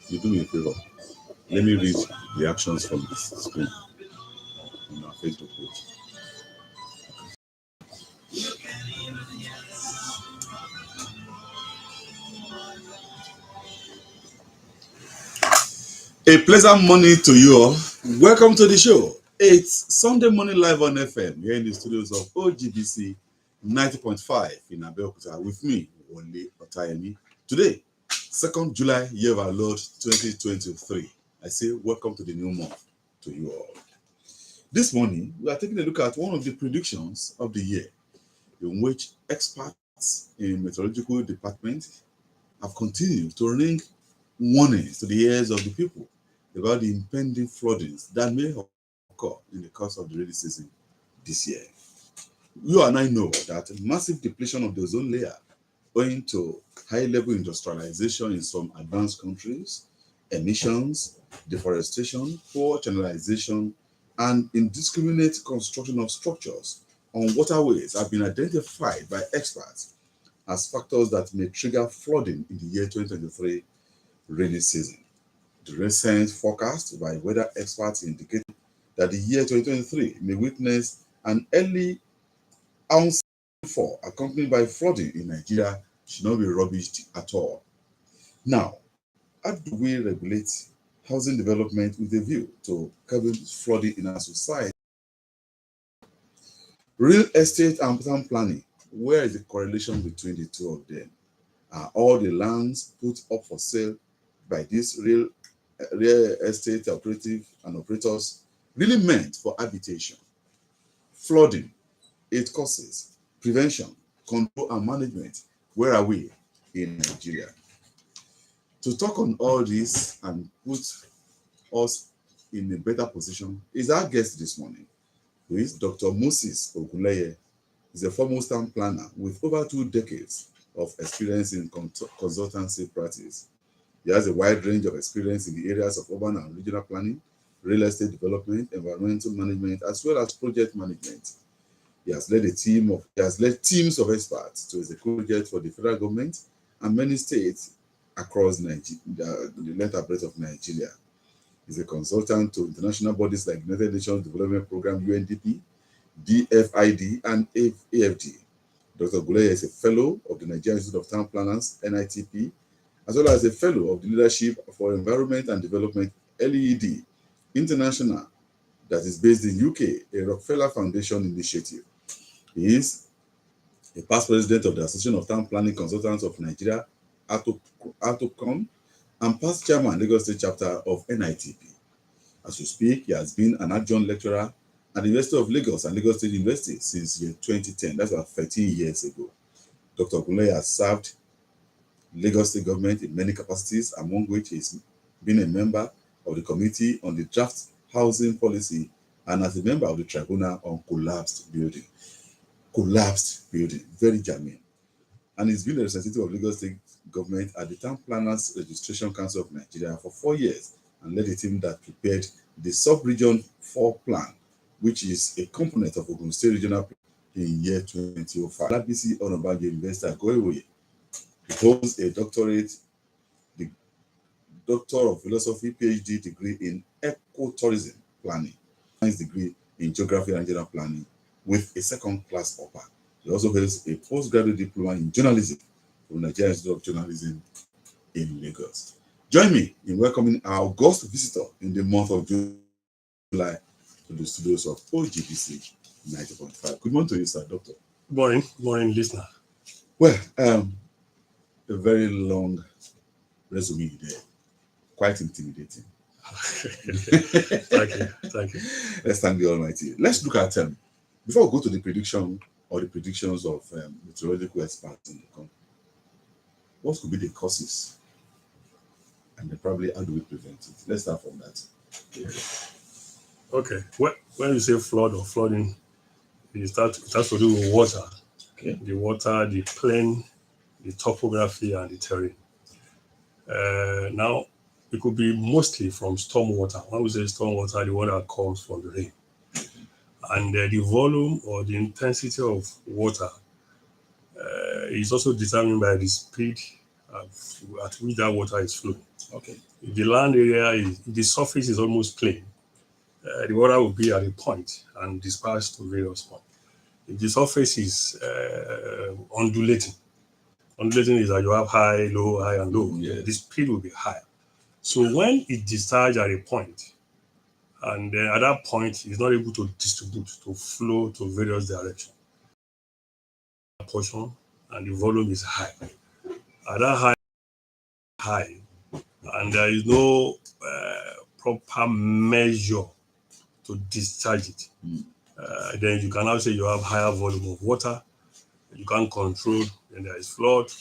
You do me a favor. Let me read reactions from this screen on our Facebook page. A pleasant morning to you all. Welcome to the show. It's Sunday morning live on FM here in the studios of OGBC 90.5 in Abeokuta with me, Wole Otayemi. Today, 2nd July, year of our Lord 2023. I say welcome to the new month to you all. This morning, we are taking a look at one of the predictions of the year in which experts in meteorological department have continued to ring warnings to the ears of the people about the impending floodings that may occur in the course of the rainy season this year. You and I know that massive depletion of the ozone layer owing to high-level industrialization in some advanced countries, emissions, deforestation, poor channelization, and indiscriminate construction of structures on waterways have been identified by experts as factors that may trigger flooding in the year 2023 rainy season. The recent forecast by weather experts indicate that the year 2023 may witness an early onset fall accompanied by flooding in Nigeria should not be rubbished at all. Now, how do we regulate housing development with a view to curbing flooding in our society? Real estate and town planning, where is the correlation between the two of them? Are all the lands put up for sale by these real estate operative and operators really meant for habitation? Flooding, its causes, prevention, control and management, where are we in Nigeria? To talk on all this and put us in a better position is our guest this morning, who is Dr. Moses Ogunleye. He's a foremost town planner with over 2 decades of experience in consultancy practice. He has a wide range of experience in the areas of urban and regional planning, real estate development, environmental management, as well as project management. He has led teams of experts to execute projects for the federal government and many states across the length and breadth of Nigeria. He's a consultant to international bodies like United Nations Development Program (UNDP), DFID, and AFD. Dr. Ogunleye is a fellow of the Nigerian Institute of Town Planners (NITP), as well as a fellow of the Leadership for Environment and Development (LEED) International, that is based in UK, a Rockefeller Foundation initiative. He is a past president of the Association of Town Planning Consultants of Nigeria, ATOCON, and past chairman, Lagos State chapter of NITP. As we speak, he has been an adjunct lecturer at the University of Lagos and Lagos State University since year 2010. That's about 13 years ago. Dr. Ogunleye has served Lagos State government in many capacities, among which he's been a member of the Committee on the Draft Housing Policy and as a member of the Tribunal on Collapsed Building. Very germane. And he's been a representative of Lagos State government at the Town Planners Registration Council of Nigeria for 4 years and led a team that prepared the Sub-Region 4 Plan, which is a component of Ogun State Regional Plan in year 2005. Labisi Onabanjo University at Goiwoye. He holds a doctorate, the Doctor of Philosophy, PhD degree in Ecotourism Planning, science degree in Geography and Regional Planning with a second-class upper. He also holds a postgraduate diploma in journalism from the Nigerian Institute of Journalism in Lagos. Join me in welcoming our august visitor in the month of July to the studios of OGBC 90.5. Good morning to you, sir, Doctor. Good morning, listener. Well, a very long resume there, quite intimidating. Thank you. Let's thank the Almighty. Let's look at before we go to the prediction or the predictions of meteorological experts in the country. What could be the causes? And then probably how do we prevent it? Let's start from that. Okay. When you say flood or flooding, it has to do with water. Okay. The water, the plain, the topography, and the terrain. Now, it could be mostly from storm water. When we say storm water, the water comes from the rain. and the volume or the intensity of water is also determined by the speed at which that water is flowing. Okay. If the land area is, if the surface is almost plain, the water will be at a point and dispersed to various points. If the surface is undulating is that you have high, and low. Yes. The speed will be higher. So when it discharges at a point, and then at that point, it's not able to distribute, to flow to various directions. Portion and the volume is high. At that high, and there is no proper measure to discharge it. Then you can now say you have higher volume of water. You can't control, then there is flood.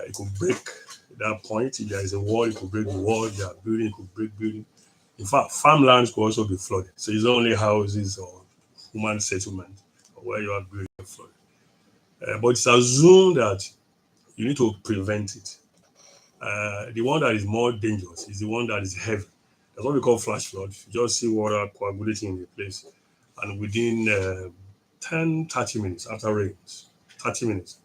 It could break that point. If there is a wall, it could break the wall. There are building, it could break building. In fact, farmlands could also be flooded. So it's not only houses or human settlement or where you are building flooded. But it's assumed that you need to prevent it. The one that is more dangerous is the one that is heavy. That's what we call flash flood. You just see water coagulating in the place, and within 10-30 minutes after rains, 30 minutes,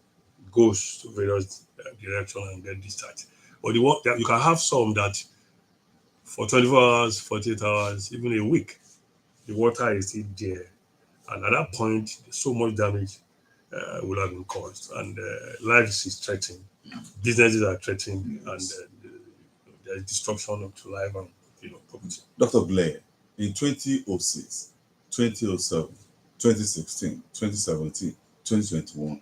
it goes to various directions and get discharged. But the one that you can have some that for 24 hours, 48 hours, even a week, the water is still there. And at that point, so much damage will have been caused, and lives is threatened, businesses are threatened, yes. And there's destruction to life and property. Dr. Blair, in 2006, 2007, 2016, 2017, 2021,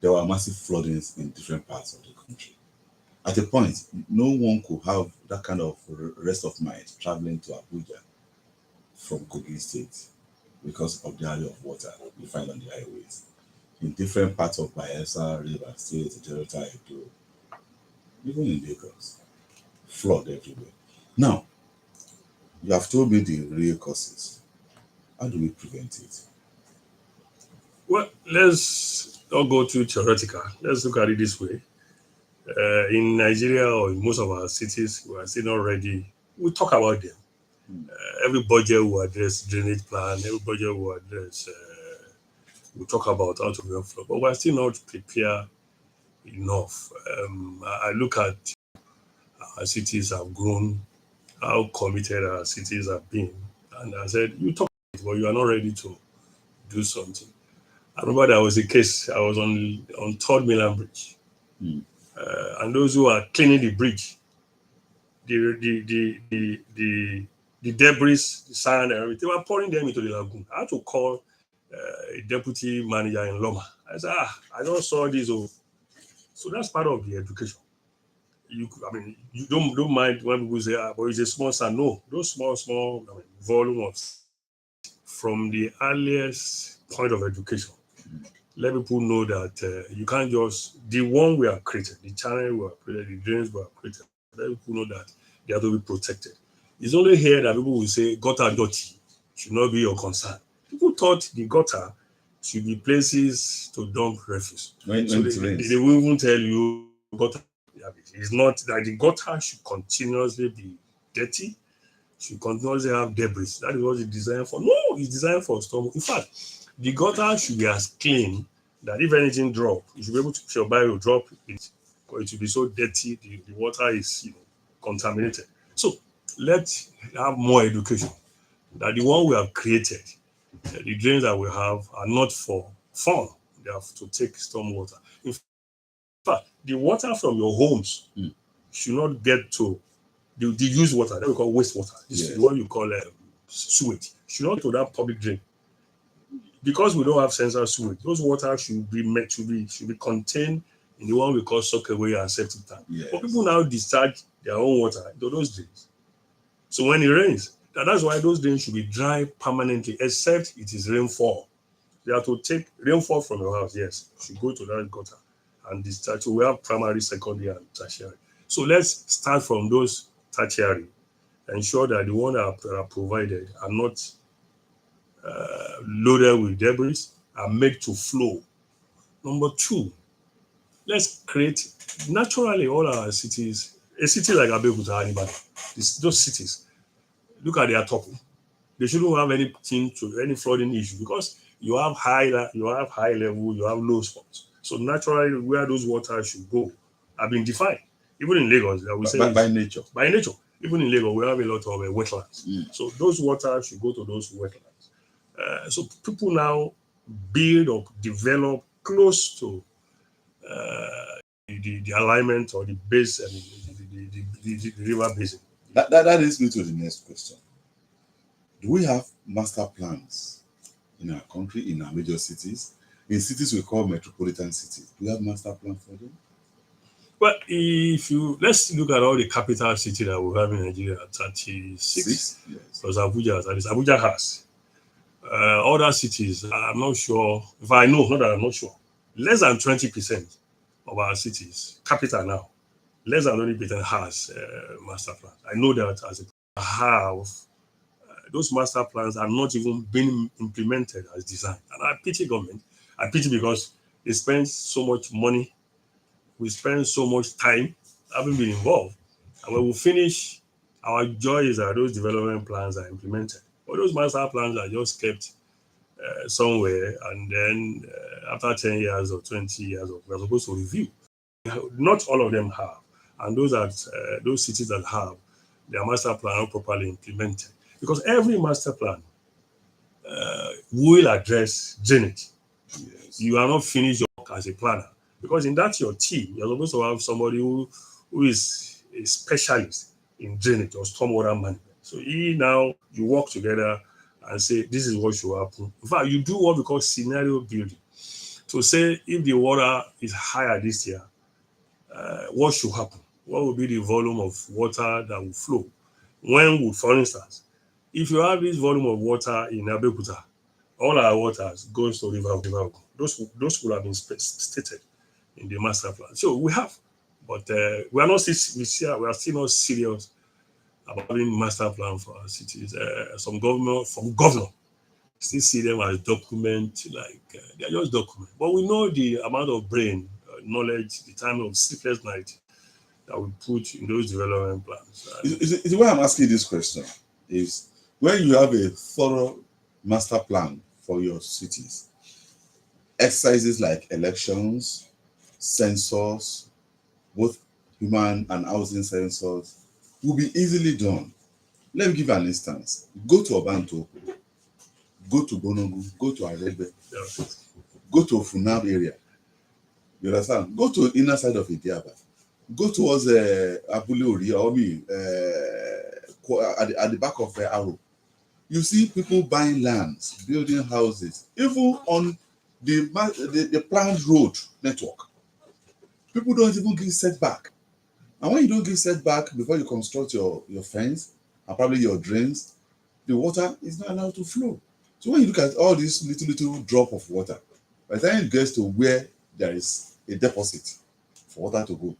there were massive floodings in different parts of the country. At a point, no one could have that kind of rest of mind traveling to Abuja from Kogi State because of the area of water you find on the highways. In different parts of Bayelsa, River State, Delta, Edo, even in Lagos, flood everywhere. Now, you have told me the real causes. How do we prevent it? Well, let's not go too theoretical. Let's look at it this way. In Nigeria or in most of our cities, we are still not ready. We talk about them. Every budget will address drainage plan. Every budget will address. We talk about how to prevent flood, but we're still not prepared enough. I look at our cities have grown, how committed our cities have been, and I said, "You talk, but you are not ready to do something." I remember there was a case. I was on Third Mainland Bridge, and those who are cleaning the bridge, the debris, the sand, and everything, they were pouring them into the lagoon. I had to call a deputy manager in Loma. I said, I just saw this. So that's part of the education. You don't mind when people say, but it's a small sand. No, those small volume of from the earliest point of education. Let people know that you can't just, the one we have created, the channel we have created, the drains we have created, let people know that they have to be protected. It's only here that people will say gutter dirty should not be your concern. People thought the gutter should be places to dump refuse. When so they will even tell you gutter. It's not that the gutter should continuously be dirty, should continuously have debris. That is what it's designed for. No, it's designed for storm. In fact, the gutter should be as clean that if anything drop, you should be able to, if your bio drop it, because it will be so dirty, the water is contaminated. So let's have more education that the one we have created, the drains that we have are not for fun. They have to take storm water. In fact, the water from your homes should not get to the used water that we call wastewater. This is what you call sewage. Should not to that public drain. Because we don't have central sewage, those water should be contained in the one we call soakaway and septic tank. Yes. But people now discharge their own water into those drains. So when it rains, that's why those drains should be dry permanently, except it is rainfall. You have to take rainfall from your house, yes, you should go to that gutter and discharge. So we have primary, secondary, and tertiary. So let's start from those tertiary, ensure that the ones that are provided are not loaded with debris, are made to flow. Number two, let's create naturally all our cities. A city like Abeokuta and Ibadan, those cities, look at their top. they shouldn't have any flooding issue because you have high level, you have low spots. So naturally, where those waters should go have been defined. Even in Lagos, I would say by nature. By nature, even in Lagos, we have a lot of wetlands. So those waters should go to those wetlands. So people now build or develop close to the alignment or the base and the river basin. That leads me to the next question. Do we have master plans in our country, in our major cities? In cities we call metropolitan cities, do we have master plan for them? Well, let's look at all the capital cities that we have in Nigeria, 36. Yes. Plus Abuja, that is Abuja has. Other cities, I'm not sure. If I know, not that I'm not sure. Less than 20% of our cities, capital now, less than 20% has master plans. I know that as a have, those master plans are not even being implemented as designed. And I pity government. I pity because they spend so much money. We spend so much time having been involved. And when we finish, our joy is that those development plans are implemented. But those master plans are just kept somewhere, and then after 10 years or 20 years, we're supposed to review. Not all of them have. And those cities that have, their master plan are properly implemented. Because every master plan will address drainage. Yes. You are not finished your work as a planner. Because in that your team, you're supposed to have somebody who is a specialist in drainage or stormwater management. So you work together and say, this is what should happen. In fact, you do what we call scenario building. To say if the water is higher this year, what should happen? What will be the volume of water that will flow? When would, for instance, if you have this volume of water in Abeokuta, all our waters goes to River Ogun. Those will have been stated in the master plan. So we have, but we are still not serious about having master plan for our cities. Some governor still see them as document, they're just document. But we know the amount of brain, knowledge, the time of sleepless night that we put in those development plans. Is why I'm asking this question is when you have a thorough master plan for your cities, exercises like elections, census, both human and housing census, will be easily done. Let me give an instance. Go to Obanto, go to Bonogu, go to Arebe, go to Funab area. You understand? Go to inner side of Idiaba. Go towards Abule Ori, at the back of Aro. You see people buying lands, building houses, even on the planned road network. People don't even give setback. And when you don't give setback before you construct your fence and probably your drains, the water is not allowed to flow. So when you look at all this little drop of water, by the time it gets to where there is a deposit for water to go,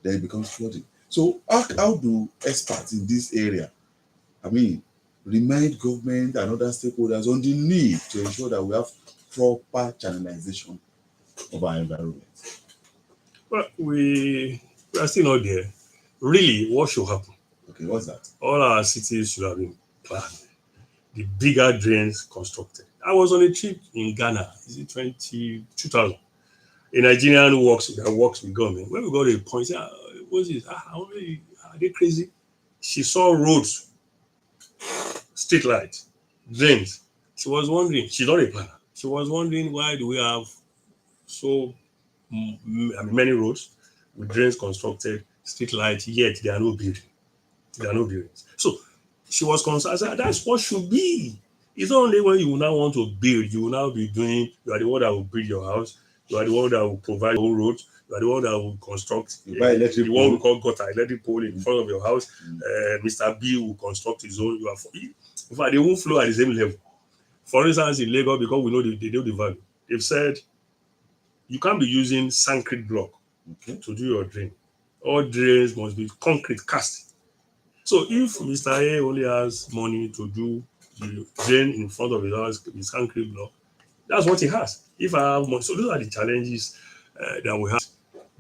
then it becomes flooding. So how do experts in this area, remind government and other stakeholders on the need to ensure that we have proper channelization of our environment? Well, we are still not there. Really, what should happen? Okay, what's that? All our cities should have been planned. The bigger drains constructed. I was on a trip in Ghana, is it 2000? A Nigerian who works with government. When we got to a point, said, what's this? Are they crazy? She saw roads, street lights, drains. She was wondering, she's not a planner. She was wondering why do we have so many roads with drains constructed, street lights, yet there are no buildings. So she was concerned. I said, that's what should be. It's not only when you now want to build, you will now be doing, you are the one that will build your house, you are the one that will provide your own roads, you are the one that will construct the one we call gutter, electric pole in front of your house. Mr. B will construct his own. In fact, they won't flow at the same level. For instance, in Lagos, because we know they know the value, they've said you can't be using concrete block to do your drain. All drains must be concrete cast. So if Mr. A only has money to do the drain in front of his house, his concrete block, that's what he has. If I have money, so those are the challenges that we have.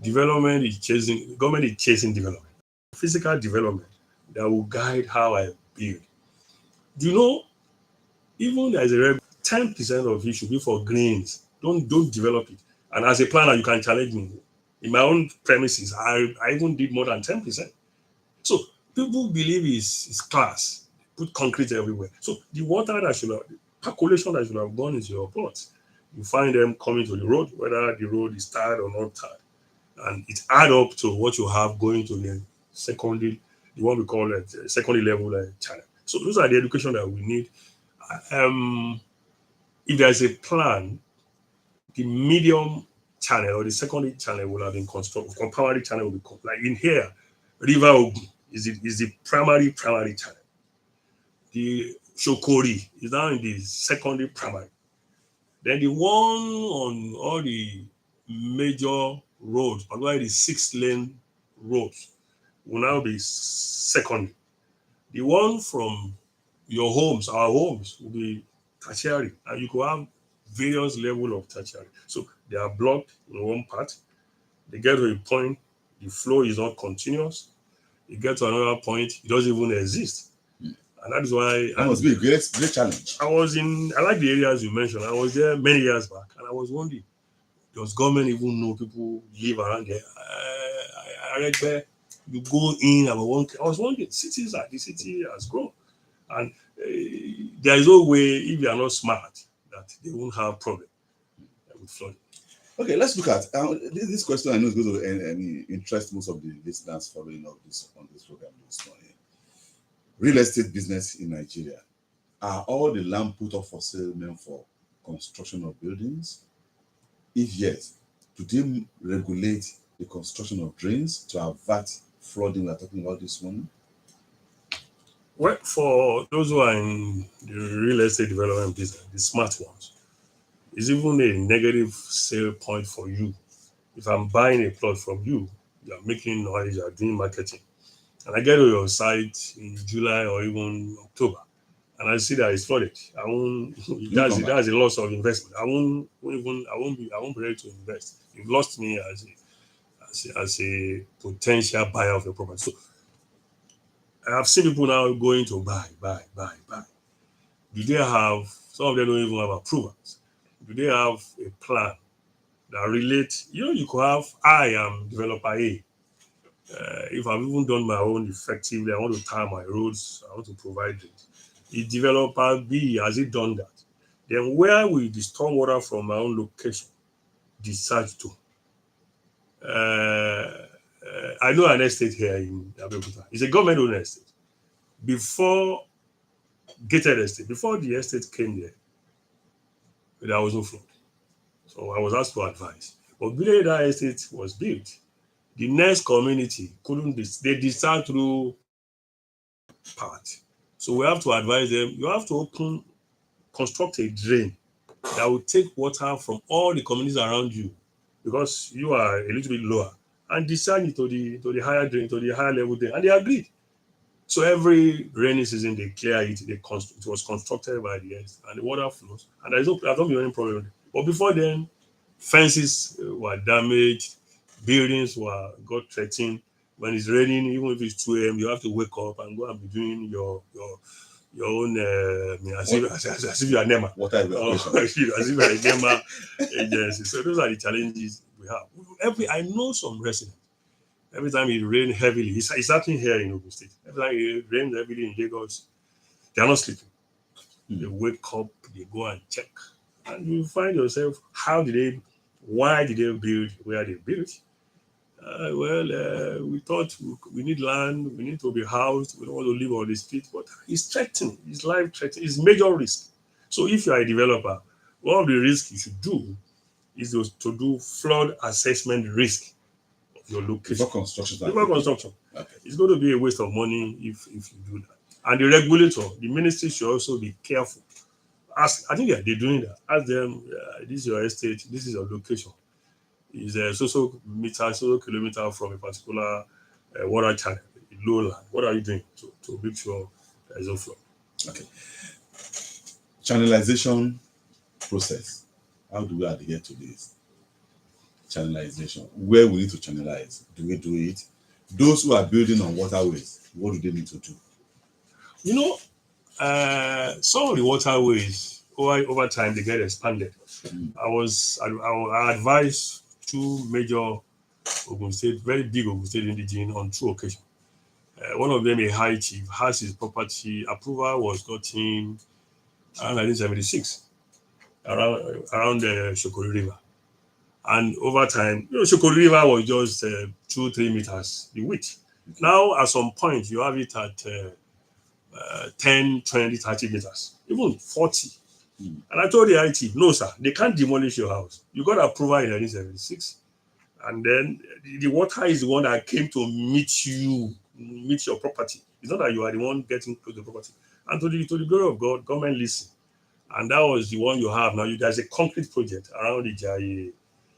Government is chasing development, physical development that will guide how I build. Do you know Even as a 10% of it should be for greens. Don't develop it. And as a planner, you can challenge me. In my own premises, I even did more than 10%. So people believe it's class. Put concrete everywhere. So the water that should have, percolation that should have gone into your plots, you find them coming to the road, whether the road is tarred or not tarred. And it add up to what you have going to the secondary, the one we call it secondary level channel. So those are the education that we need. If there's a plan, the medium channel or the secondary channel will have been constructed. The primary channel will be like in here, River Ogun is the primary channel. The Shokori is now in the secondary primary. Then the one on all the major roads, particularly the 6-lane roads, will now be secondary. The one from your homes, our homes, will be tertiary, and you could have various level of tertiary. So they are blocked in one part. They get to a point, the flow is not continuous. You get to another point, it doesn't even exist. And that is why that must be a great challenge. I like the areas you mentioned. I was there many years back, and I was wondering, does government even know people live around there? I read there, you go in about one. I was wondering, the city has grown, and there is no way if you are not smart that they won't have problem with flooding. Okay, let's look at this question. I know is going to interest most of the listeners following up on this program this morning. Real estate business in Nigeria, are all the land put up for sale meant for construction of buildings? If yes, do they regulate the construction of drains to avert flooding we are talking about this morning? Well, for those who are in the real estate development business, the smart ones, it's even a negative sale point for you. If I'm buying a plot from you, you are making noise, you are doing marketing, and I get to your site in July or even October, and I see that it's flooded. I won't. That's a loss of investment. I won't be ready to invest. You've lost me as a potential buyer of your property. So I have seen people now going to buy. Do they have? Some of them don't even have approvals. Do they have a plan that relates? You could have. I am developer A. If I've even done my own effectively, I want to tie my roads, I want to provide it. The developer B, has it done that? Then where will the stormwater from my own location discharge to? I know an estate here in Abeokuta. It's a government-owned estate. Before gated estate, before the estate came there was no flood. So I was asked for advice. But before that estate was built, the next community couldn't, they discharge through part. So we have to advise them, you have to construct a drain that will take water from all the communities around you, because you are a little bit lower, and discharge it to the higher drain, to the higher level drain. And they agreed. So every rainy season they clear it, it was constructed by the earth, and the water flows, and there's not been any problem. But before then, fences were damaged, buildings got threatened. When it's raining, even if it's 2 a.m., you have to wake up and go and be doing your own as if you are NEMA. Water evacuation. As if you are a NEMA agency. So those are the challenges we have. I know some residents. Every time it rains heavily, it's happening here in Ogun State. Every time it rains heavily in Lagos, they are not sleeping. They wake up, they go and check, and you find yourself, why did they build where they built? We thought we need land, we need to be housed, we don't want to live on the street, but it's threatening, it's life threatening, it's major risk. So if you are a developer, one of the risks you should do is to do flood assessment risk of your location. Before construction. Okay. It's going to be a waste of money if you do that. And the regulator, the ministry should also be careful. I think they're doing that. Ask them, this is your estate, this is your location. Is a so kilometer from a particular water channel, lowland. What are you doing to make sure there is no flow? Okay. Channelization process. How do we adhere to this? Channelization. Where we need to channelize. Do we do it? Those who are building on waterways, what do they need to do? Some of the waterways over time they get expanded. Mm. I advised two major Ogun State, very big Ogun State indigene on two occasions. One of them, a high chief, has his property approval was gotten around 1976 around the Shokori River. And over time, Shokori River was just 2-3 meters the width. Okay. Now, at some point, you have it at 10, 20, 30 meters, even 40. Mm. And I told the IT, no, sir, they can't demolish your house. You got approval in 1976. And then the water is the one that came to meet your property. It's not that you are the one getting to the property. And to the glory of God, government listened. And that was the one you have now. There's a concrete project around the JIA.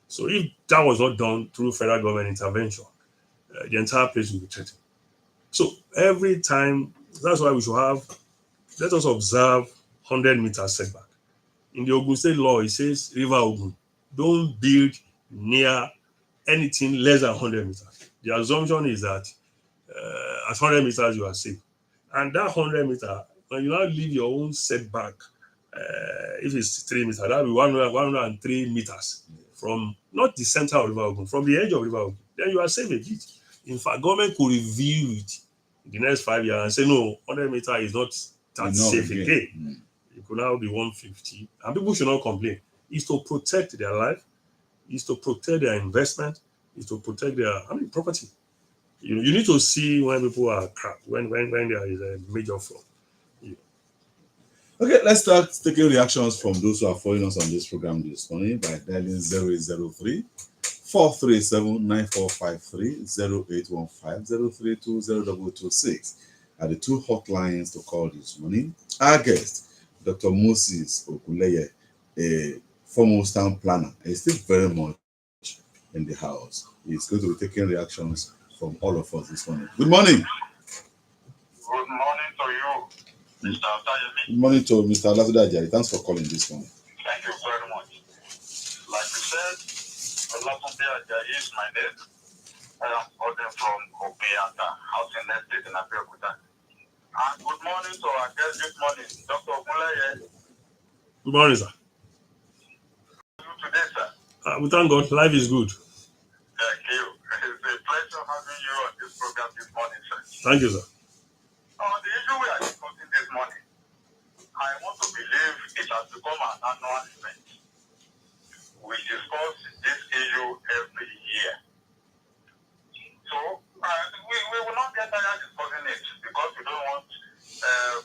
So if that was not done through federal government intervention, the entire place will be threatened. So every time, that's why we should let us observe 100 meters setback. In the Ogun State law, it says River Ogun, don't build near anything less than 100 meters. The assumption is that at 100 meters you are safe. And that 100 meter, when you now leave your own setback, if it's 3 meters, that will be 103 meters from not the center of River Ogun, from the edge of River Ogun. Then you are safe a bit. In fact, government could review it in the next 5 years and say, no, 100 meter is not that safe again. Mm. It could now be 150. And people should not complain. It's to protect their life, it's to protect their investment, it's to protect their property. You need to see when people are cracked, when there is a major flood. Okay, let's start taking reactions from those who are following us on this program this morning by dialing 0803 437 9453 0815 032 0226 are the two hotlines to call this morning. Our guest, Dr. Moses Ogunleye, a foremost town planner, is still very much in the house. He's going to be taking reactions from all of us this morning. Good morning. Good morning to you, Mr. Otayemi. Good morning to Mr. Olatude Ajayi. Thanks for calling this morning. Thank you very much. Like you said, Olatude Ajayi is my name. I am calling from Obianta, Housing Estate in Abeokuta. And good morning to our guest this morning, Dr. Ogunleye. Good morning, sir. How are you today, sir? We thank God, life is good. Thank you. It's a pleasure having you on this program this morning, sir. Thank you, sir. The issue we are discussing this morning, I want to believe it has become an annual event. We discuss this issue every year. So we will not get tired discussing it because we don't want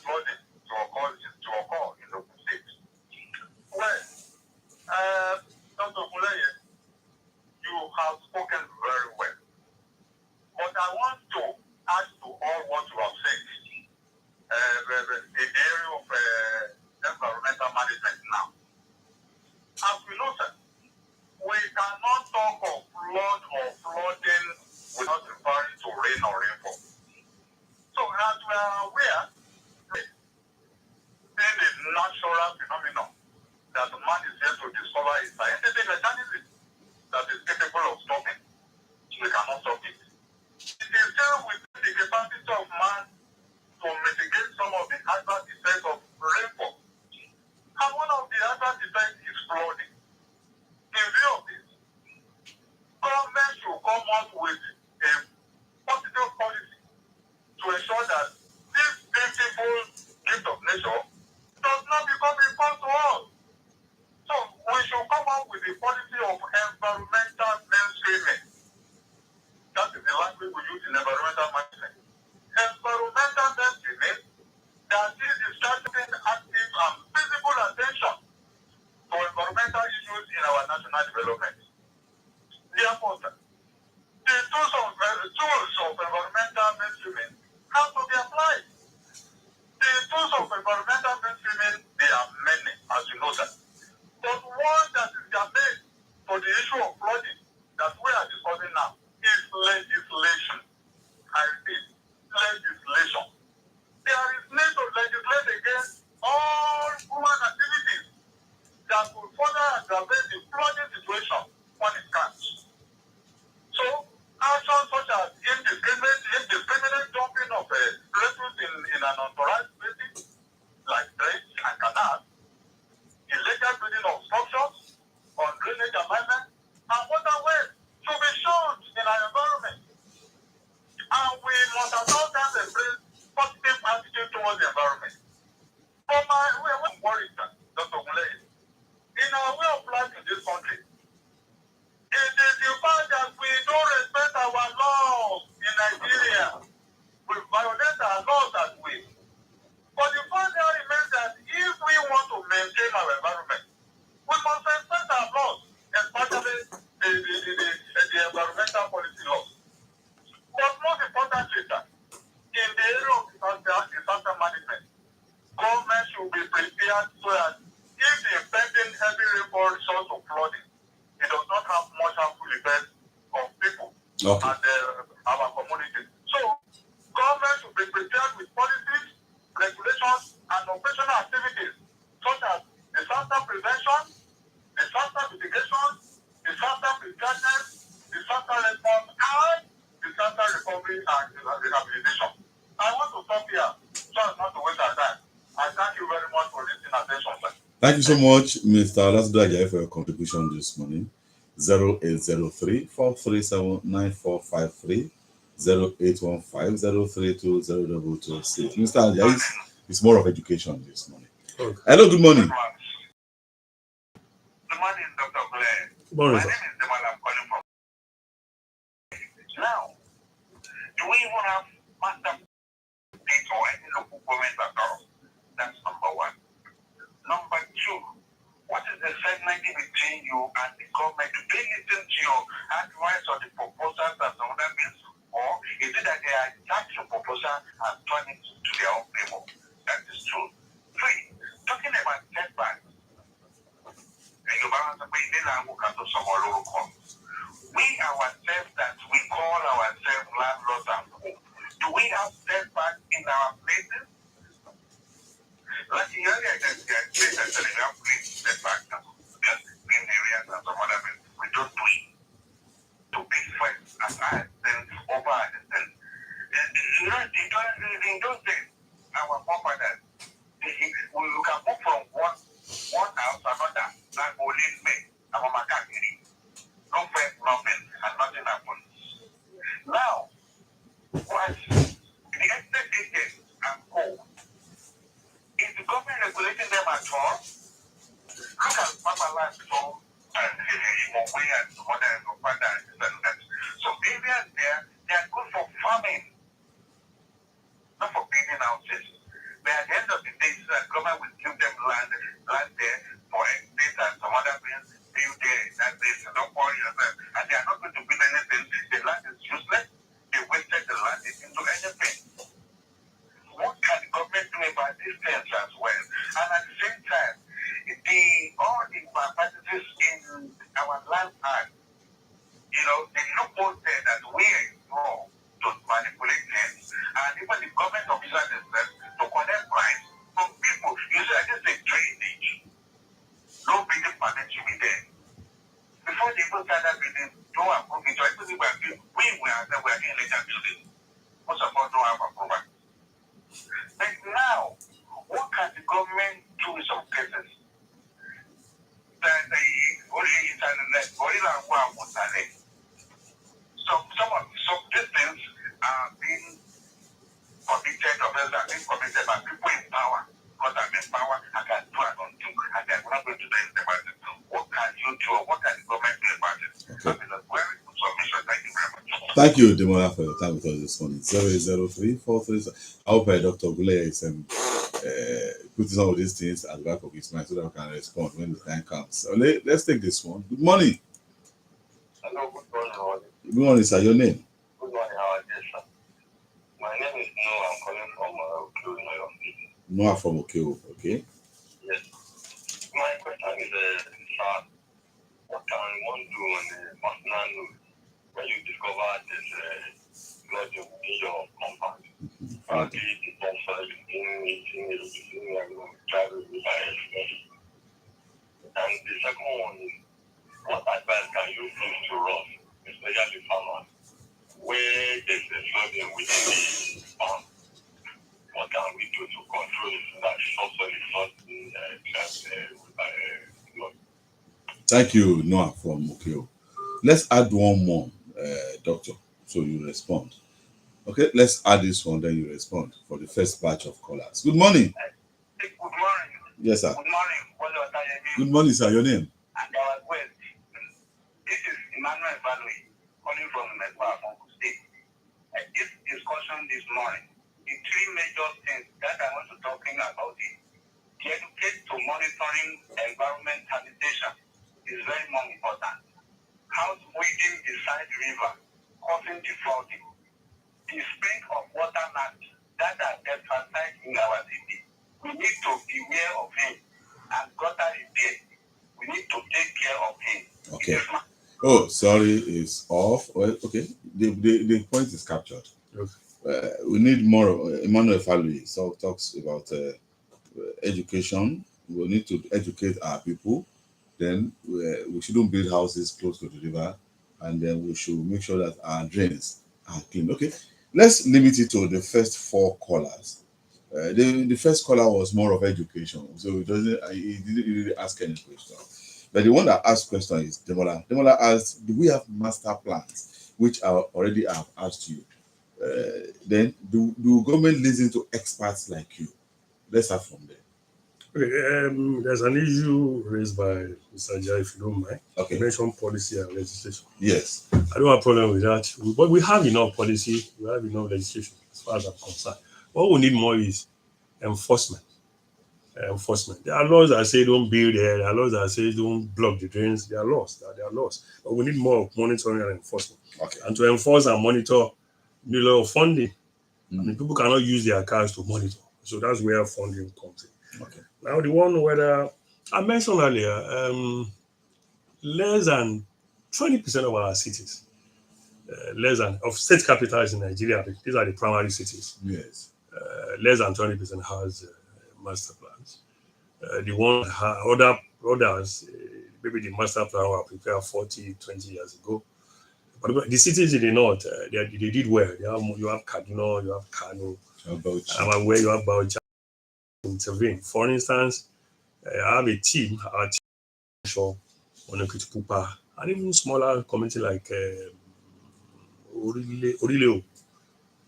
flooding to occur in the state. Well, Dr. Ogunleye, you have spoken very well. But I want to add to all what you have said. The area of environmental management now. As we know, sir, we cannot talk of flood or flooding without referring to rain or rainfall. So as we are aware, being a natural phenomenon that man is here to discover a scientific mechanism that is capable of stopping, we cannot stop it. It is still within the capacity of man to mitigate some of the adverse effects of rainfall. And one of the adverse effects is flooding. In view of this, government should come up with a positive policy to ensure that this beautiful gift of nature does not become a cost to us. So we should come up with a policy of environmental mainstreaming. That is the language we use in environmental management. Environmental mainstreaming, that is distracting active and physical attention to environmental issues in our national development. Therefore, the tools of environmental mainstreaming have to be applied. The tools of environmental mainstreaming, they are many, as you know that. But one that is germane to the issue of flooding that we are discussing now is legislation. I repeat, legislation. There is need to legislate against all human activities that will further aggravate the flooding situation when it comes. So, actions such as indiscriminate dumping of refuse in an unauthorized basis, our environment. We must respect our laws, especially the environmental policy laws. But most importantly, sir, in the area of disaster management, government should be prepared so that if the impending heavy rainfall results of flooding, it does not have much harmful effects on people and our communities. So, government should be prepared with policies, regulations, and operational activities such as disaster prevention, disaster mitigation, disaster preparedness, disaster response, and disaster recovery and rehabilitation. I want to stop here so as not to waste our time. I thank you very much for listening attention, sir. Thank you so much, Mr. Olasdo Ajayi, for your contribution this morning. 0803-437-9453, 0815-032-0226. Mr. Ajayi, it's more of education this morning. Okay. Hello, good morning. Good morning, Dr. Blair. Morning, My sir. name is Demal. I'm calling from. Now, do we even have master data or any local government at all? That's number one. Number two, what is the segment between you and the government? Do they listen to your advice or the proposals that some other means? Or is it that they are attached to proposal and turn it to their own favor? That is true. Three, talking about setbacks. We ourselves that we call ourselves landlords and co. Do we have setbacks in our places? Like in area that they are places that we have green setbacks, just green areas and some other things. We don't do it. To be first as I then over and then. In those days, our forefathers, we can move from one house to another, like Olin Bay, our Makakiri. No first, nothing, and nothing happened. Now, what the estate agents and co, is the government regulating them at all? Look at Papa Land before and Imogwe and some other and father and this and that. Some areas there, they are good for farming, not for building houses. But at the end of the day, the government will give them land there for estates and some other things. Build there, that is, don't worry yourself. And they are not going to build anything. The land is useless. They wasted the land into anything. What can the government do about these things as well? And at the same time, all the practices in our land act, the loopholes there that we ignore to manipulate things. And even the government officers themselves to collect bribes from people. You see, this is a drainage. No building permit should be there. Before they even start that building, don't approve it. So we are in legal building. Most of us don't have approval. But now, what can the government do in some cases? Some distance are being committed or are being committed by people in power. Because I'm in power, I can do and undo, and they're not going to do anything about it. What can you do or what can the government do about it? Okay. I mean, a very good submission. Thank you very much. Thank you, Demola, for your time with us this morning. 0803-437. I hope Dr. Gule is putting some of these things at the back of his mind so that we can respond when the time comes. So let's take this one. Good morning. Hello, good morning. Good morning, sir. Your name? Good morning, our dear sir. My name is Noah. I'm calling from Okeo, New York City. Noah from Okeo, okay? Yes. My question is, sir, what can one do on the personal note when you discover this flooding in your compound? How do you keep on fighting, eating, traveling by express? And the second one is, what advice can you give to us, especially farmers, where there's a flooding within the farm? What can we do to control it that flood? Thank you, Noah from Okeo. Let's add one more, doctor, so you respond. Okay, let's add this one, then you respond for the first batch of callers. Good morning. Good morning. Yes, sir. Good morning. Good morning, sir. Your name? And our quest. This is Emmanuel Value, calling from Nepal, from State. This discussion this morning, the three major things that I want to talking about it. The educate to monitoring environment sanitation is very more important. House weeding beside river, causing the flooding. The spring of water that are emphasized in our city. We need to beware of him. And gutter is there. We need to take care of him. Okay. Oh, sorry, it's off. Well, okay. The point is captured. Okay. We need more of Emmanuel Falui. So talks about education. We need to educate our people. Then we shouldn't build houses close to the river, and then we should make sure that our drains are clean. Okay, let's limit it to the first 4 callers. The first caller was more of education, so he didn't really ask any question. But the one that asked question is Demola. Demola asked, "Do we have master plans?" Which I already have asked you. Then do government listen to experts like you? Let's start from there. Okay, there's an issue raised by Mr. Jai, if you don't mind. Okay. You mentioned policy and legislation. Yes. I don't have a problem with that. But we have enough policy, we have enough legislation as far as I'm concerned. What we need more is enforcement. There are laws that say don't build there, there are laws that say don't block the drains. There are laws. But we need more monitoring and enforcement. Okay. And to enforce and monitor, we need a lot of funding. Mm. I mean, people cannot use their cars to monitor. So that's where funding comes in. Okay. Now, the one whether I mentioned earlier, less than 20% of our cities, of state capitals in Nigeria, these are the primary cities. Yes. Less than 20% has master plans. The one others, maybe the master plan were prepared 40, 20 years ago. But the cities in the north, they did well. You have Kaduna, you have Kano. I'm aware you have Bauchi intervene. For instance, I have a team, our team, Onekitipupa, and even smaller community like Orileo.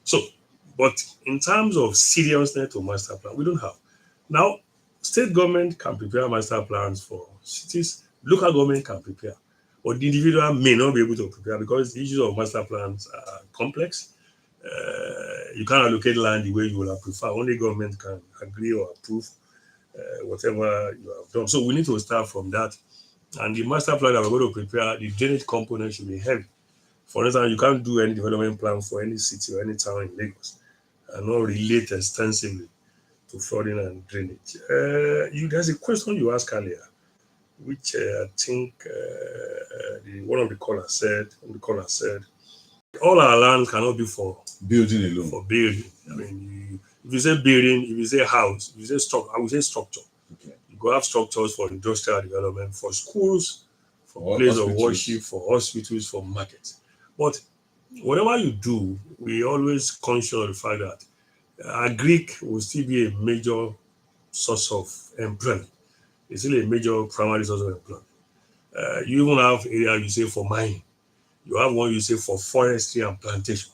So, but in terms of seriousness to master plan, we don't have. Now, state government can prepare master plans for cities, local government can prepare, but the individual may not be able to prepare because the issues of master plans are complex. You can't allocate land the way you would have preferred. Only government can agree or approve whatever you have done. So we need to start from that. And the master plan that we're going to prepare, the drainage component should be heavy. For instance, you can't do any development plan for any city or any town in Lagos and not relate extensively to flooding and drainage. There's a question you asked earlier, which I think one of the callers said, all our land cannot be for building alone. For building. I mean, if you say building, if you say house, if you say structure, I would say structure. Okay. You go have structures for industrial development, for schools, for places of worship, for hospitals, for markets. But whatever you do, we always conscious of the fact that Greek will still be a major source of employment. It's still a major primary source of employment. You even have area you say for mining. You have one you say for forestry and plantation.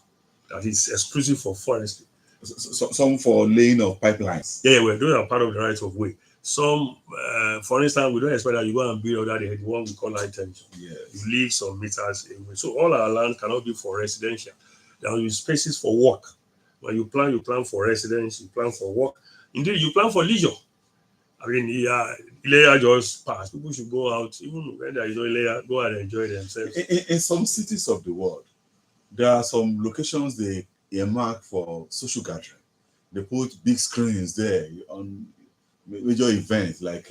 That is exclusive for forestry. Some for laying of pipelines. Yeah, well, those are part of the right of way. Some, for instance, we don't expect that you go and build under the one we call high tension. Yes. You leave some meters away. So all our land cannot be for residential. There will be spaces for work. When you plan for residence, you plan for work. Indeed, you plan for leisure. I mean, Ileya just passed. People should go out, even when there is no Ileya, go and enjoy themselves. In some cities of the world, there are some locations they earmark for social gathering. They put big screens there on major events like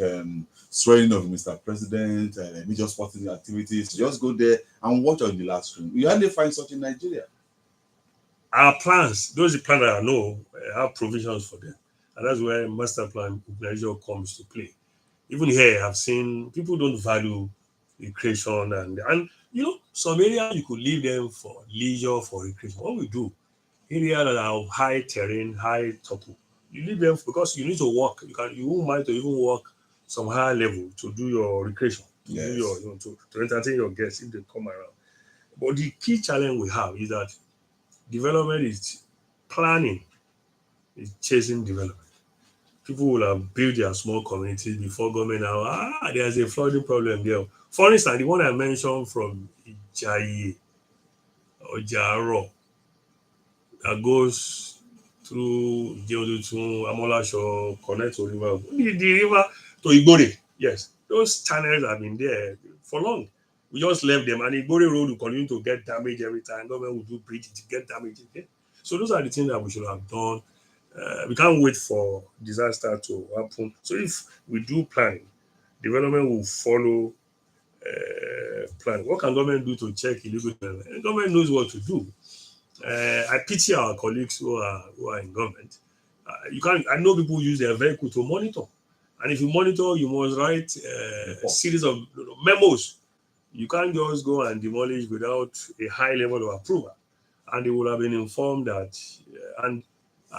swearing of Mr. President, major sporting activities. Just go there and watch on the last screen. You hardly find such in Nigeria. Our plans, those plans that I know, have provisions for them. And that's where master plan implementation comes to play. Even here, I've seen people don't value recreation and some areas you could leave them for leisure, for recreation. What we do, areas that are high terrain, high topple, you leave them because you need to walk. You won't mind to even walk some higher level to do your recreation, yes. to entertain your guests if they come around. But the key challenge we have is that development is planning, is chasing development. People will have built their small communities before government now. There's a flooding problem there. For instance, the one I mentioned from Ijayi or Jaro that goes through Geodutu, Amolasho, connect to river. The river to Igbore, yes. Those channels have been there for long. We just left them, and Igbore Road will continue to get damaged every time. Government will do bridge to get damaged again. So those are the things that we should have done. We can't wait for disaster to happen. So if we do planning, development will follow plan. What can government do to check illegal development? Government knows what to do. I pity our colleagues who are in government. You can't. I know people use their vehicle to monitor, and if you monitor, you must write a series of memos. You can't just go and demolish without a high level of approval, and they will have been informed that. And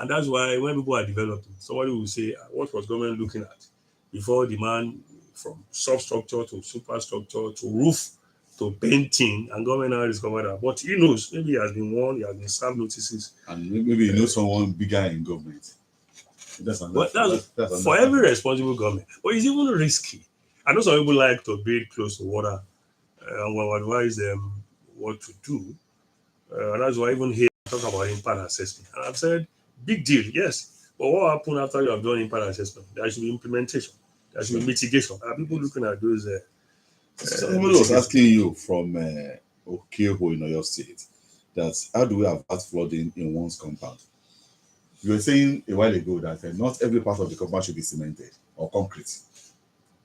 that's why when people are developing, somebody will say, "What was government looking at before demand from substructure to superstructure to roof to painting," and government now discovered that. But he knows, maybe he has been warned, he has been served notices. And maybe you know someone bigger in government. That's for every responsible government. But it's even risky. I know some people like to build close to water, and we'll advise them what to do. And that's why even here I talk about impact assessment. And I've said, big deal, yes. But what happens after you have done impact assessment? There should be implementation. There should be mitigation. Are people looking at those? Somebody was asking you from Okeho in Oyo State that how do we avert flooding in one's compound? You were saying a while ago that not every part of the compound should be cemented or concrete.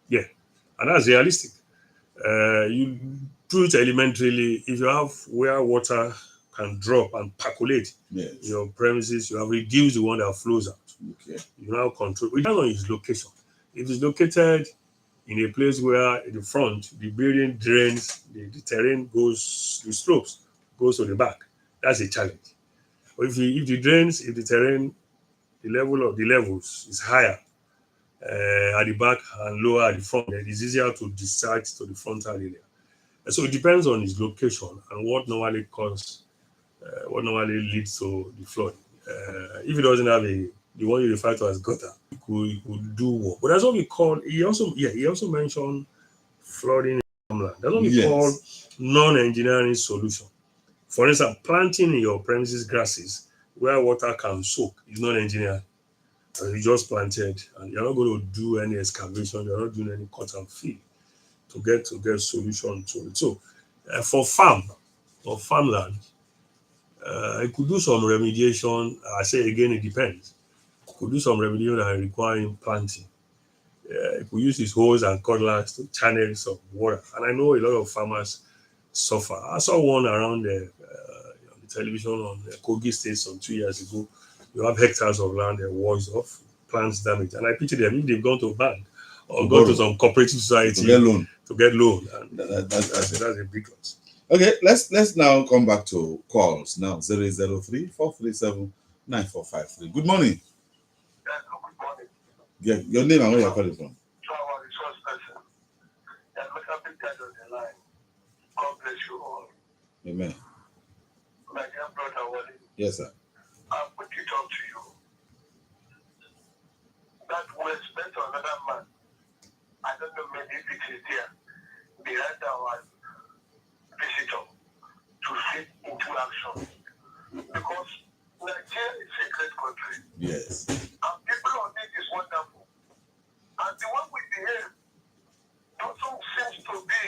Yeah, and that's realistic. You do it elementarily. If you have where water can drop and percolate your premises, you have reduced the one that flows out. Okay. You now control. It depends on its location. If it's located in a place where in the front the building drains, the terrain goes, the slopes goes to the back, that's a challenge. But if the terrain, the levels is higher at the back and lower at the front, then it's easier to discharge to the frontal area. And so it depends on its location and what normally leads to the flood. If it doesn't have the one you refer to as gutter, you could do work. But that's what we call. He also mentioned flooding in farmland. That's what we call non-engineering solution. For instance, planting in your premises grasses where water can soak is not engineered. And you just planted, and you're not going to do any excavation. You're not doing any cut and fill to get solution to it. So, for farmland, I could do some remediation. I say again, it depends. Could do some remediation that requiring planting. It could use his hose and cutlass to channel some water. And I know a lot of farmers suffer. I saw one around on the television on Kogi State some 2 years ago. You have hectares of land that washed off, plants damaged. And I pity them if they've gone to a bank or gone to some cooperative society to get loan. And that's a big loss. Okay, let's now come back to calls now. 003-437-9453. Good morning. Good morning. Yeah, your name and where you're calling from. So I'm a resource person. And look at the guys on the line. God bless you all. Amen. My dear brother Wally. Yes, sir. I'll put it up to you. That we expect another man. I don't know maybe if it is there. Behind our visitor to fit into action. Because Nigeria is a great country. Yes. And people on it is wonderful. And the way we behave doesn't seem to be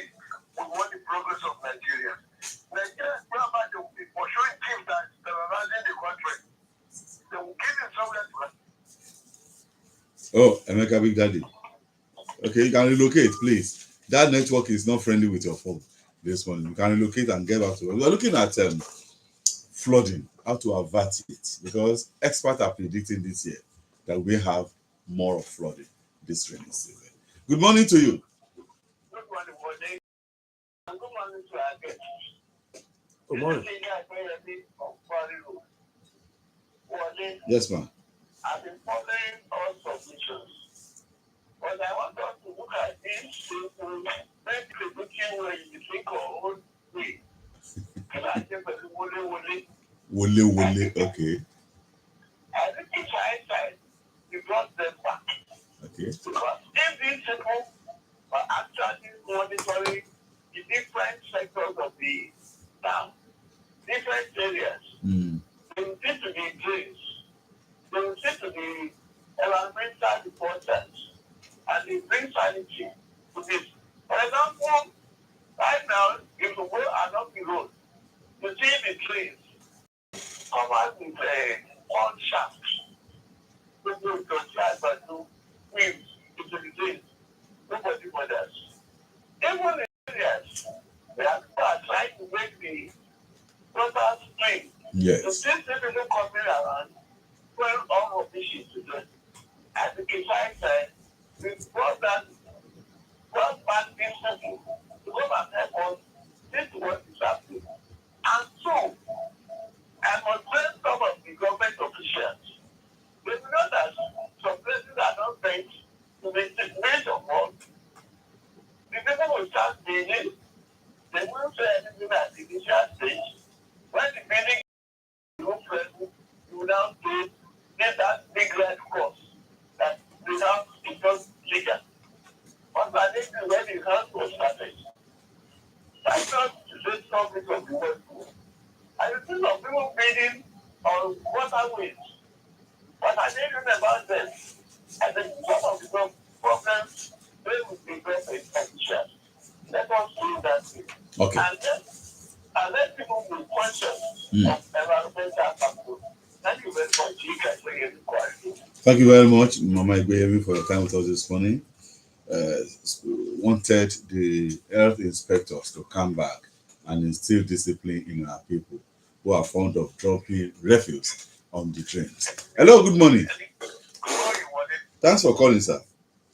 we want the progress of Nigeria. Nigeria is whereby they will be pursuing things that are terrorizing the country. They will give it somewhere to us. Oh, Emeka Big Daddy. Okay, you can relocate, please. That network is not friendly with your phone this morning. You can relocate and get back to it. We are looking at flooding, how to avert it, because experts are predicting this year that we have more of flooding this rainy season. Good morning to you. Good morning, Wale. And good morning to our guests. Good morning. Yes, ma'am. I've been following all submissions. But I want us to look at this simple, very predicting way you think of own way. Can I say Wole, okay. I think it's high time you brought them back. Okay. Because if these people are actually monitoring the different sectors of the town, different areas, they need to be drains. the environmental reporters and they bring sanity to this. For example, right now, if you go along the road, you see the trees covered with corn shafts. People to try to do weeds into the trees. Nobody bothers. Even in areas where people are trying to make the water stream. Yes. So these people coming around, well, all of this is to do. At the side side, we brought that brought back these people to come and help us. This is what is happening. And so, I must blame some of the government officials. They know that some places are not meant to be made of work. The people will start building. They won't say anything at the initial stage. When the building is no present, you will now say, get that big red cross that they now is not legal. But by this is when the house was started. That's not to say something of the world. And you see some people building on waterways. But I didn't know about them. I think some of the problems they will be government officials. Let us do that thing. Okay. And let people be conscious of environmental factors. Thank you very much. You guys for your inquiry. Thank you very much, Mama Igbeyebi, for your time with us this morning. Wanted the health inspectors to come back and instill discipline in our people who are fond of dropping refuse on the drains. Hello, good morning. Good morning, Wale. Thanks for calling, sir.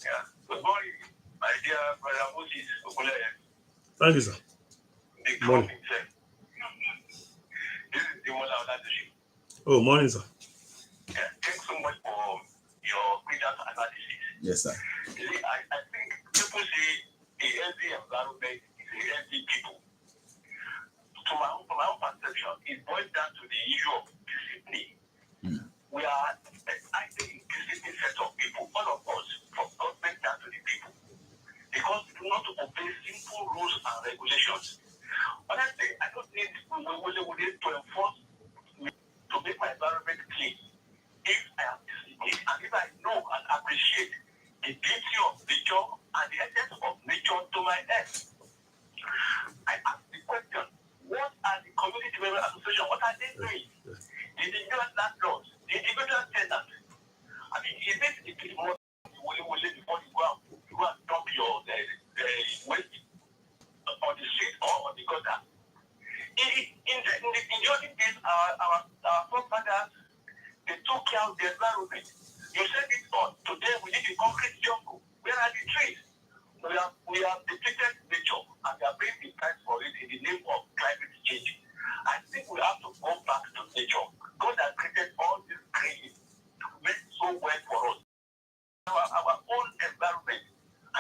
Yeah. Good morning, my dear brother Moses Okuleye. Thank you, sir. The Morning. company said, this is the one I would like to see. Oh, morning, sir. Yeah. Thanks so much for your brilliant analysis. Yes, sir. You see, I think people say a healthy environment is a healthy people. From my own perception, it boils down to the issue of discipline. We are either a disciplined set of people, all of us, from government down to the people, because we do not obey simple rules and regulations. Honestly, I don't need to enforce me to make my environment clean. If I am disciplined and if I know and appreciate the beauty of nature and the essence of nature to my head, I ask the question, what are the community development association? What are they doing? The individual landlords, the individual tenants. I mean, is it more before you go and dump your waste on the street or on the gutter? In the olden days, our forefathers, they took care of the environment. You said it all. Today we need a concrete jungle. Where are the trees? We have depleted nature and we are paying the price for it in the name of climate change. I think we have to go back to nature. God has created all this green, made so well for us. Our own environment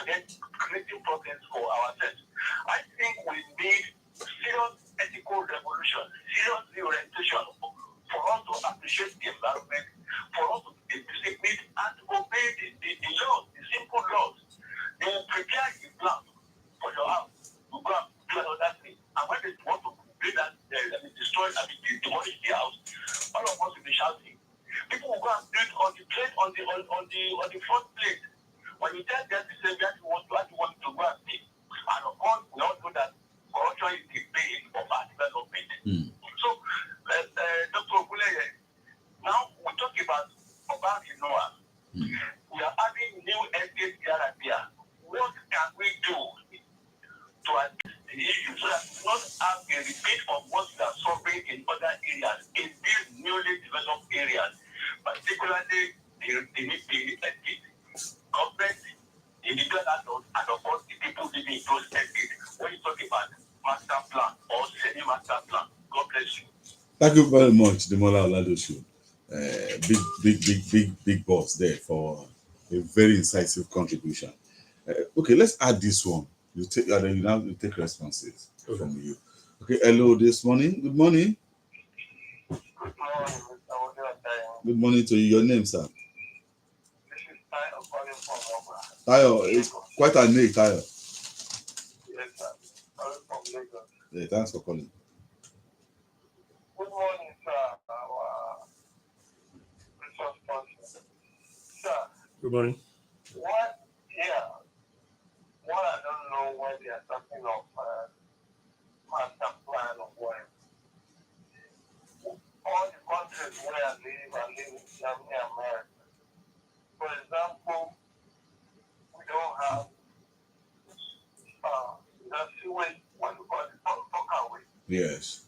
and then creating problems for ourselves. I think we need serious ethical revolution, serious reorientation for us to appreciate the environment, for us to be disciplined and to obey the laws, the simple laws. They will prepare the plan for your house. You go and do another thing. And when they want to build that, destroy, demolish the house, all of us will be shouting. People will go and build on the plate, on the front plate. When you tell them to say what you want to go and see. And of course, we all know that corruption is the bane of our development. So, Dr. Okuleye, now we talk about urban renewal. We are having new estates here and there. What can we do to address the issue so that we not have a repeat of what we are suffering in other areas, in these newly developed areas, particularly the estates, government, individual landlords, and of course the people living in those estates. When you talk about master plan or semi-master plan, God bless you. Thank you very much, Demola Oladoshu. Big boss there for a very incisive contribution. Okay, let's add this one. You take you take responses from you. Okay, hello this morning. Good morning. Good morning, Mr. Odeotayo. Good morning to you. Your name, sir? This is Tayo calling from Oba. Tayo, it's quite a name, Tayo. Yes, sir. Calling from Lagos. Yeah, thanks for calling. Good morning, sir. Our resource person. Good morning. What, yeah, what I don't know when they are talking of master plan of what all the countries where I live in Germany, America. For example, we don't have the sewage, what you call it, soccer. Yes.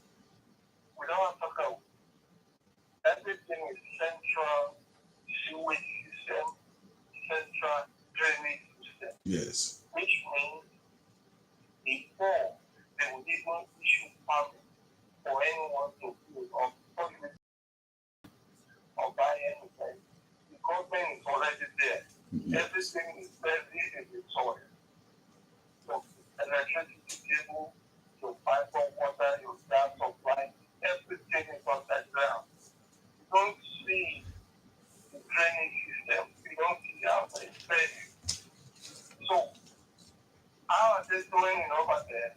We don't have soccer. Everything is central sewage system, central drainage system. Yes. Which means before they would even issue permit for anyone to build or buy anything, the government is already there. Everything is buried in the soil. So electricity cable, your pipe of water, your gas supply, everything is on the ground. You don't see the drainage system. You don't see how they spread. So how are they doing it over there?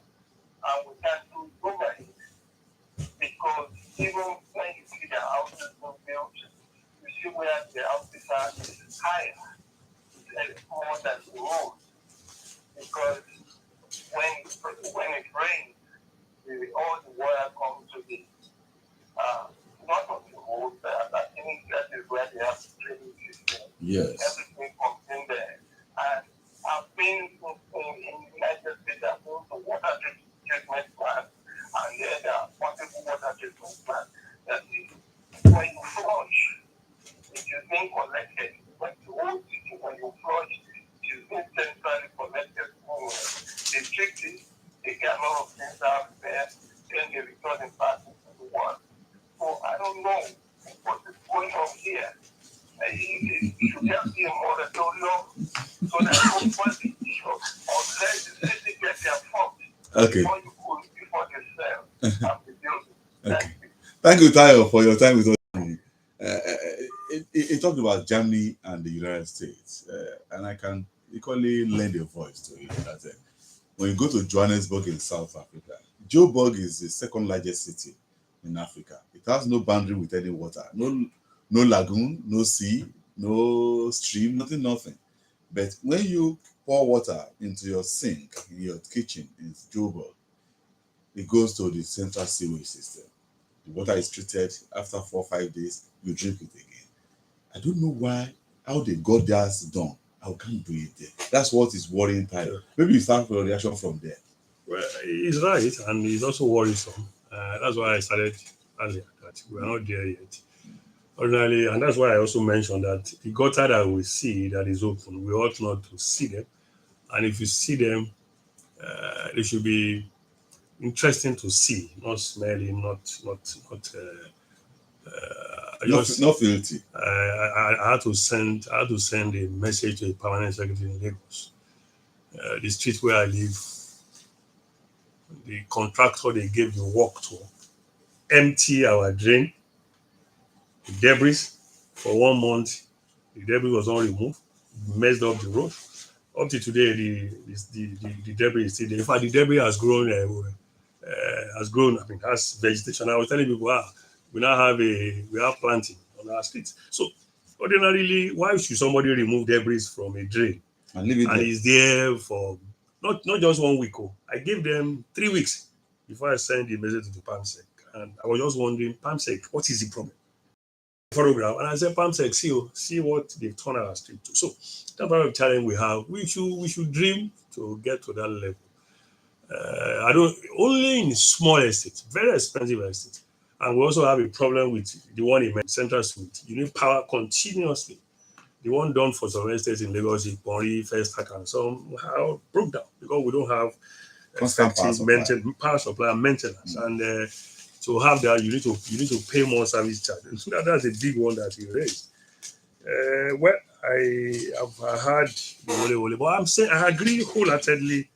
And we can't do over it. Because even when you see the houses being built, you see where the houses are higher more than the road. Because when it rains, all the water comes to the not on the road, but I think that is where they have the drainage system. Yes. Everything comes in there. And I've been in the United States, I've been to water treatment plants, and there are multiple water treatment plants. That is, when you flush, it is being collected. When the whole city, when you flush, it is being centrally collected. They treat it, they get a lot of things out there, then they return it back into the water. So I don't know what is going on here. It should just be a moratorium so that nobody, unless the city gets their fault, Okay. before they sell and the building. Okay. Thank you, Tayo, for your time with us. It talked about Germany and the United States, and I can equally lend a voice to it. That when you go to Johannesburg in South Africa, Joburg is the second largest city in Africa. It has no boundary with any water, no lagoon, no sea, no stream, nothing. But when you pour water into your sink in your kitchen in Joburg, it goes to the central sewage system. The water is treated. After 4 or 5 days, you drink it again. I don't know how they got theirs done. I can't do it there. That's what is worrying Tyler. Yeah. Maybe you start for a reaction from there. Well, he's right, and he's also worrisome. That's why I started earlier that we are not there yet. Ordinarily, and that's why I also mentioned that the gutter that we see that is open, we ought not to see them. And if you see them, they should be interesting to see, not smelling, not Not filthy. I had to send a message to a permanent secretary in Lagos. The street where I live, the contractor they gave the work to empty our drain, the debris for 1 month. The debris was not removed, messed up the road. Up to today, the debris is still there. In fact, the debris has grown. I mean, has vegetation. I was telling people, we have planting on our streets. So ordinarily, why should somebody remove debris from a drain And leave it and there. it's there for not just 1 week? I gave them 3 weeks before I sent the message to the PAMSEC, and I was just wondering, PAMSEC, what is the problem? Photograph, and I said, PAMSEC, see what they've turned our street to. So that's part of the challenge we have. We should dream to get to that level. I don't only in small estates, very expensive estates. And we also have a problem with the one in Central Suite. You need power continuously. The one done for some estates in Lagos, Ipori, First Stack, and somehow broke down because we don't have Constant power supply and maintenance. And to have that, you need to pay more service charges. So that's a big one that you raised. Well, I have heard the wole, but I'm saying I agree wholeheartedly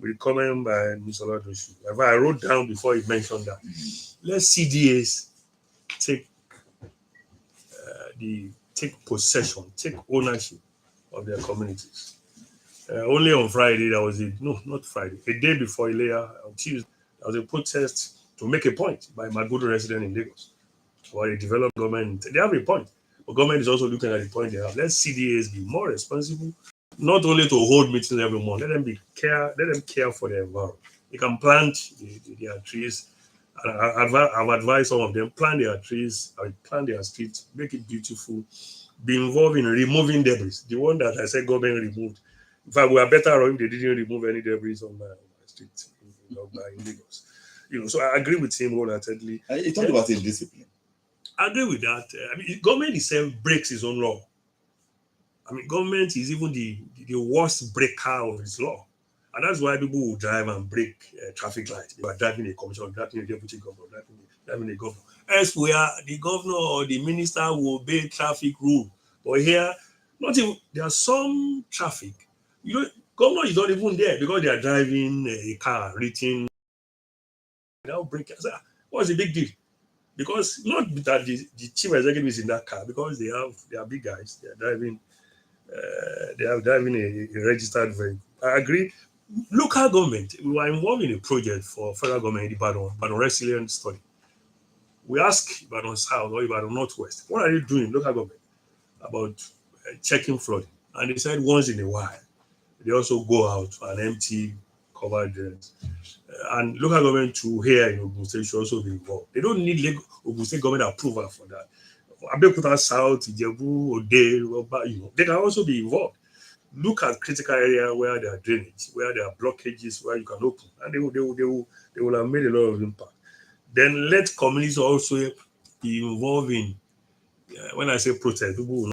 with the comment by Mr. Olodoshu. I wrote down before he mentioned that. Let CDAs take possession, take ownership of their communities. Only on Friday, not Friday, a day before Ilea, on Tuesday, there was a protest to make a point by my good resident in Lagos. Or a developed government, they have a point. But government is also looking at the point they have. Let CDAs be more responsible, not only to hold meetings every month. Let them care for the environment. They can plant their trees. I've advised some of them plant their trees, plant their streets, make it beautiful. Be involved in removing debris. The one that I said government removed. In fact, we are better off if they didn't remove any debris on my street in Lagos. So I agree with him wholeheartedly. You talked about indiscipline. I agree with that. Government itself breaks its own law. Government is even the worst breaker of its law. And that's why people will drive and break traffic lights. They are driving a commissioner, driving a deputy governor, driving a governor. Elsewhere, the governor or the minister will obey traffic rule. But here, not even, there are some traffic. Governor is not even there because they are driving a car, reaching. They'll break. What's the big deal? Because not that the chief executive is in that car, because they are big guys. They are driving. They are driving a registered vehicle. I agree. Local government, we were involved in a project for federal government in Ibadan Resilience Study. We asked Ibadan South or Ibadan Northwest, what are you doing, local government, about checking flooding? And they said once in a while, they also go out for an empty covered drains. And local government to here in Ogun State should also be involved. They don't need Ogun State government approval for that. Abeokuta South, Ijebu, Ode, they can also be involved. Look at critical area where there are drainage, where there are blockages, where you can open, and they will have made a lot of impact. Then let communities also be involved in. When I say protest, people will